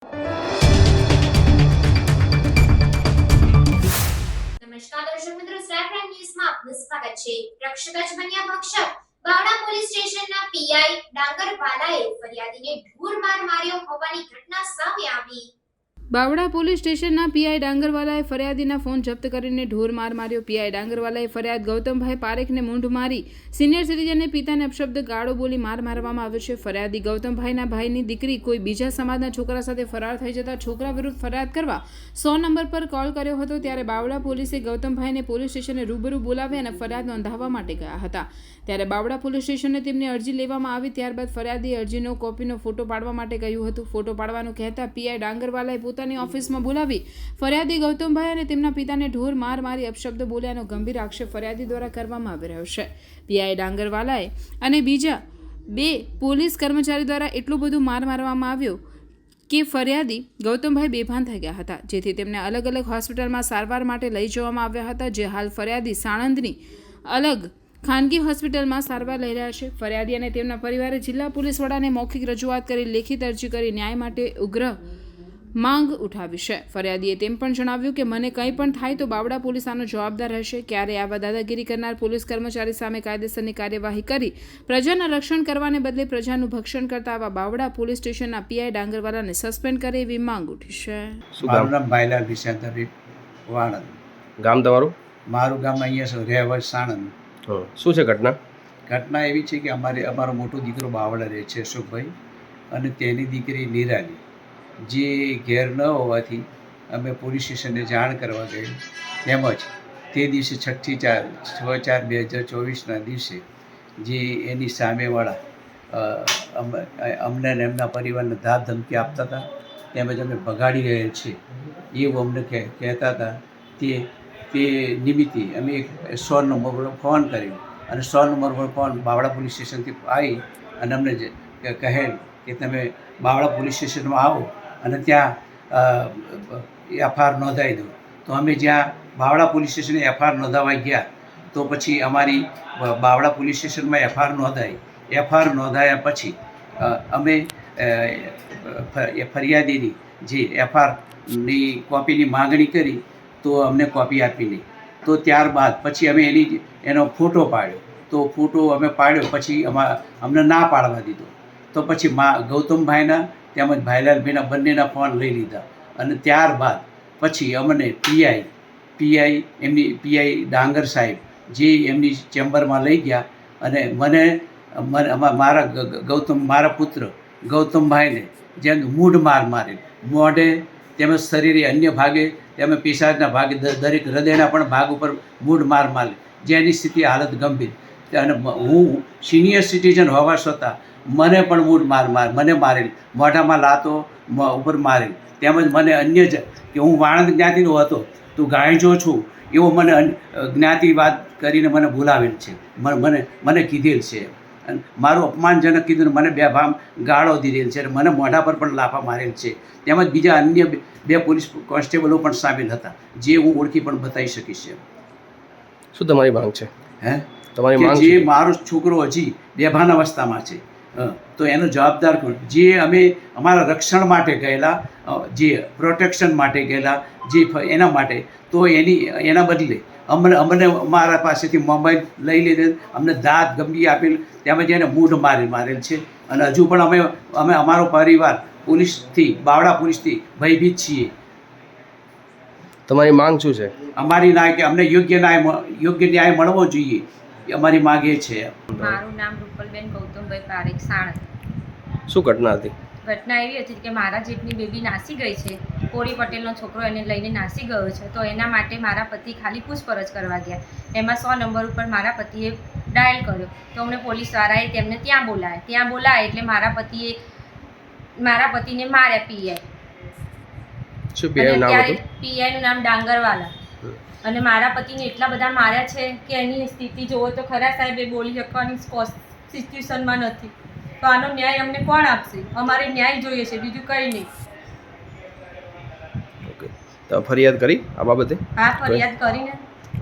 નમસ્કાર દર્શક મિત્રો, સ્ટાર પ્રાઇમ ન્યૂઝમાં આપનું સ્વાગત છે। રક્ષક જ બન્યા ભક્ષક। બાવડા પોલીસ સ્ટેશનના પીઆઈ ડાંગરવાલાએ ફરિયાદીને ઢોર માર માર્યો હોવાની ઘટના સામે આવી। બાવડા પોલીસ સ્ટેશનના પીઆઈ ડાંગરવાલાએ ફરિયાદીના ફોન જપ્ત કરીને ઢોર માર માર્યો। પીઆઈ ડાંગરવાલાએ ફરિયાદ ગૌતમભાઈ પારેખને મૂંઢ મારી સિનિયર સિટીઝનને પિતાને અપશબ્દ ગાળો બોલી માર મારવામાં આવ્યો છે। ફરિયાદી ગૌતમભાઈના ભાઈની દીકરી કોઈ બીજા સમાજના છોકરા સાથે ફરાર થઈ જતા છોકરા વિરુદ્ધ ફરિયાદ કરવા 100 નંબર પર કોલ કર્યો હતો। ત્યારે બાવડા પોલીસે ગૌતમભાઈને પોલીસ સ્ટેશને રૂબરૂ બોલાવી અને ફરિયાદ નોંધાવવા માટે ગયા હતા। ત્યારે બાવડા પોલીસ સ્ટેશને તેમની અરજી લેવામાં આવી। ત્યારબાદ ફરિયાદી અરજીનો કોપીનો ફોટો પાડવા માટે કહ્યું હતું। ફોટો પાડવાનું કહેતા પીઆઈ ડાંગરવાલાએ પોતાની ઓફિસમાં બોલાવી ફરિયાદી ગૌતમભાઈ અને તેમના પિતાને ઢોર માર મારી અપશબ્દ બોલ્યાનો ગંભીર આક્ષેપ ફરિયાદી દ્વારા કરવામાં આવી રહ્યો છે। પીઆઈ ડાંગરવાલાએ અને બીજા 2 પોલીસ કર્મચારી દ્વારા એટલું બધું માર મારવામાં આવ્યો કે ફરિયાદી ગૌતમભાઈ બેભાન થઈ ગયા હતા, જેથી તેમને અલગ અલગ હોસ્પિટલમાં સારવાર માટે લઈ જવામાં આવ્યા હતા, જે હાલ ફરિયાદી સાણંદની અલગ ખાનગી હોસ્પિટલમાં સારવાર લઈ રહ્યા છે। ફરિયાદી અને તેમના પરિવારે જિલ્લા પોલીસ વડાને મૌખિક રજૂઆત કરી લેખિત અરજી કરી ન્યાય માટે ઉગ્ર માંગ ઉઠાવી છે। ફરિયાદીએ તેમ પણ જણાવ્યું કે મને કંઈ પણ થાય તો બાવડા પોલીસ આનો જવાબદાર રહેશે। ક્યારે આવા દાદાગીરી કરનાર પોલીસ કર્મચારી સામે કાયદેસરની કાર્યવાહી કરી પ્રજાના રક્ષણ કરવાને બદલે પ્રજાનું ભક્ષણ કરતા આવા બાવડા પોલીસ સ્ટેશનના પીઆઈ ડાંગરવાલાને સસ્પેન્ડ કરે એવી માંગ ઉઠી છે। મારું નામ ભાઈલાલ વિશાંતભાઈ વાણંદ। ગામ તમારું? મારું ગામ અહીંયા રહેવા સાણંદ। શું છે ઘટના? ઘટના એવી છે કે અમારો મોટો દીકરો બાવડા રહે છે અશોકભાઈ, અને તેની દીકરી નિરાલી, જે ઘેર ન હોવાથી અમે પોલીસ સ્ટેશને જાણ કરવા ગઈ। તેમજ તે દિવસે 6/4/2024ના દિવસે જે એની સામેવાળા અમને અને એમના પરિવારને ધાક ધમકી આપતા હતા, તેમજ અમે ભગાડી રહ્યા છીએ એવું અમને કહેતા હતા। તે નિમિત્તે અમે એક 100 નંબર પર ફોન કર્યો, અને 100 નંબર પર ફોન બાવડા પોલીસ સ્ટેશનથી આવી અને અમને કહેલ કે તમે બાવડા પોલીસ સ્ટેશનમાં આવો અને ત્યાં એફઆઈઆર નોંધાવી દો। તો અમે જ્યાં બાવડા પોલીસ સ્ટેશને એફઆઈઆર નોંધાવા ગયા, તો પછી અમારી બાવડા પોલીસ સ્ટેશનમાં એફઆઈઆર નોંધાઈ। એફઆઈઆર નોંધાયા પછી અમે ફરિયાદીની જે એફઆઈઆરની કોપીની માગણી કરી, તો અમને કોપી આપી નહીં। તો ત્યારબાદ પછી અમે એનો ફોટો પાડ્યો, તો ફોટો અમે પાડ્યો પછી અમને ના પાડવા દીધો। તો પછી ગૌતમભાઈના તેમજ ભાઈલાલભાઈના બંનેના ફોન લઈ લીધા, અને ત્યારબાદ પછી અમને પીઆઈ ડાંગર સાહેબ જે એમની ચેમ્બરમાં લઈ ગયા, અને મારા પુત્ર ગૌતમભાઈને જેમ મૂઢ માર મારે, મોઢે તેમજ શરીરે અન્ય ભાગે તેમજ પેશાબના ભાગે દરેક હૃદયના પણ ભાગ ઉપર મૂઢ માર મારે, જેની સ્થિતિ હાલત ગંભીર। અને હું સિનિયર સિટીઝન હોવા છતાં મને પણ મૂઢ મને મારેલ, મોઢામાં લાતો ઉપર મારેલ, તેમજ મને અન્ય કે હું વાણંદ જ્ઞાતિનો હતો, તું ગાયજો છું એવો મને જ્ઞાતિવાદ કરીને મને બોલાવેલ છે, મને કીધેલ છે, અને મારું અપમાનજનક કીધું, મને બેફામ ગાળો દીધેલ છે, અને મને મોઢા પર પણ લાફા મારેલ છે, તેમજ બીજા અન્ય 2 પોલીસ કોન્સ્ટેબલો પણ સામેલ હતા, જે હું ઓળખી પણ બતાવી શકીશ। શું તમારી માંગ છે? તમારી માંગ જે મારો છોકરો હજી બેભાન અવસ્થામાં છે, તો એનો જવાબદાર કોણ? જે અમે અમારા રક્ષણ માટે ગયેલા, જે પ્રોટેક્શન માટે ગયેલા, જે એના માટે, તો એના બદલે અમને અમારા પાસેથી મોબાઈલ લઈ લીધેલ, અમને દાંત ગંભી આપેલ, તેમજ એને મૂઢ મારેલ છે, અને હજુ પણ અમે અમારો પરિવાર પોલીસથી, બાવડા પોલીસથી ભયભીત છીએ। તમારી માંગ શું છે? અમારી કે અમને યોગ્ય ન્યાય મળવો જોઈએ, અમારી માંગ એ છે। મારું નામ રૂપલબેન ગૌતમભાઈ પારેખ, સાણંદ। શું ઘટના હતી? ઘટના એવી હતી કે મારા જેટની બેબી નાસી ગઈ છે, કોરી પટેલનો છોકરો એને લઈને નાસી ગયો છે, તો એના માટે મારા પતિ ખાલી પૂછપરછ કરવા ગયા। એમાં 100 નંબર ઉપર મારા પતિએ ડાયલ કર્યો, તો અમને પોલીસવાળાએ તેમને ત્યાં બોલાયા એટલે મારા પતિને માર્યા પીઆઈ। શું પીઆઈનું નામ હતું? પીઆઈનું નામ ડાંગરવાલા। અને મારા પતિને એટલા બધા માર્યા છે કે એની સ્થિતિ જોવો તો ખરા સાહેબ, એ બોલી શકવાની સિચ્યુએશનમાં નથી। તો આનો ન્યાય અમને કોણ આપશે? અમારે ન્યાય જોઈએ છે, બીજું કંઈ નહીં। ઓકે, તો ફરિયાદ કરી આ બાબતે? હા, ફરિયાદ કરીને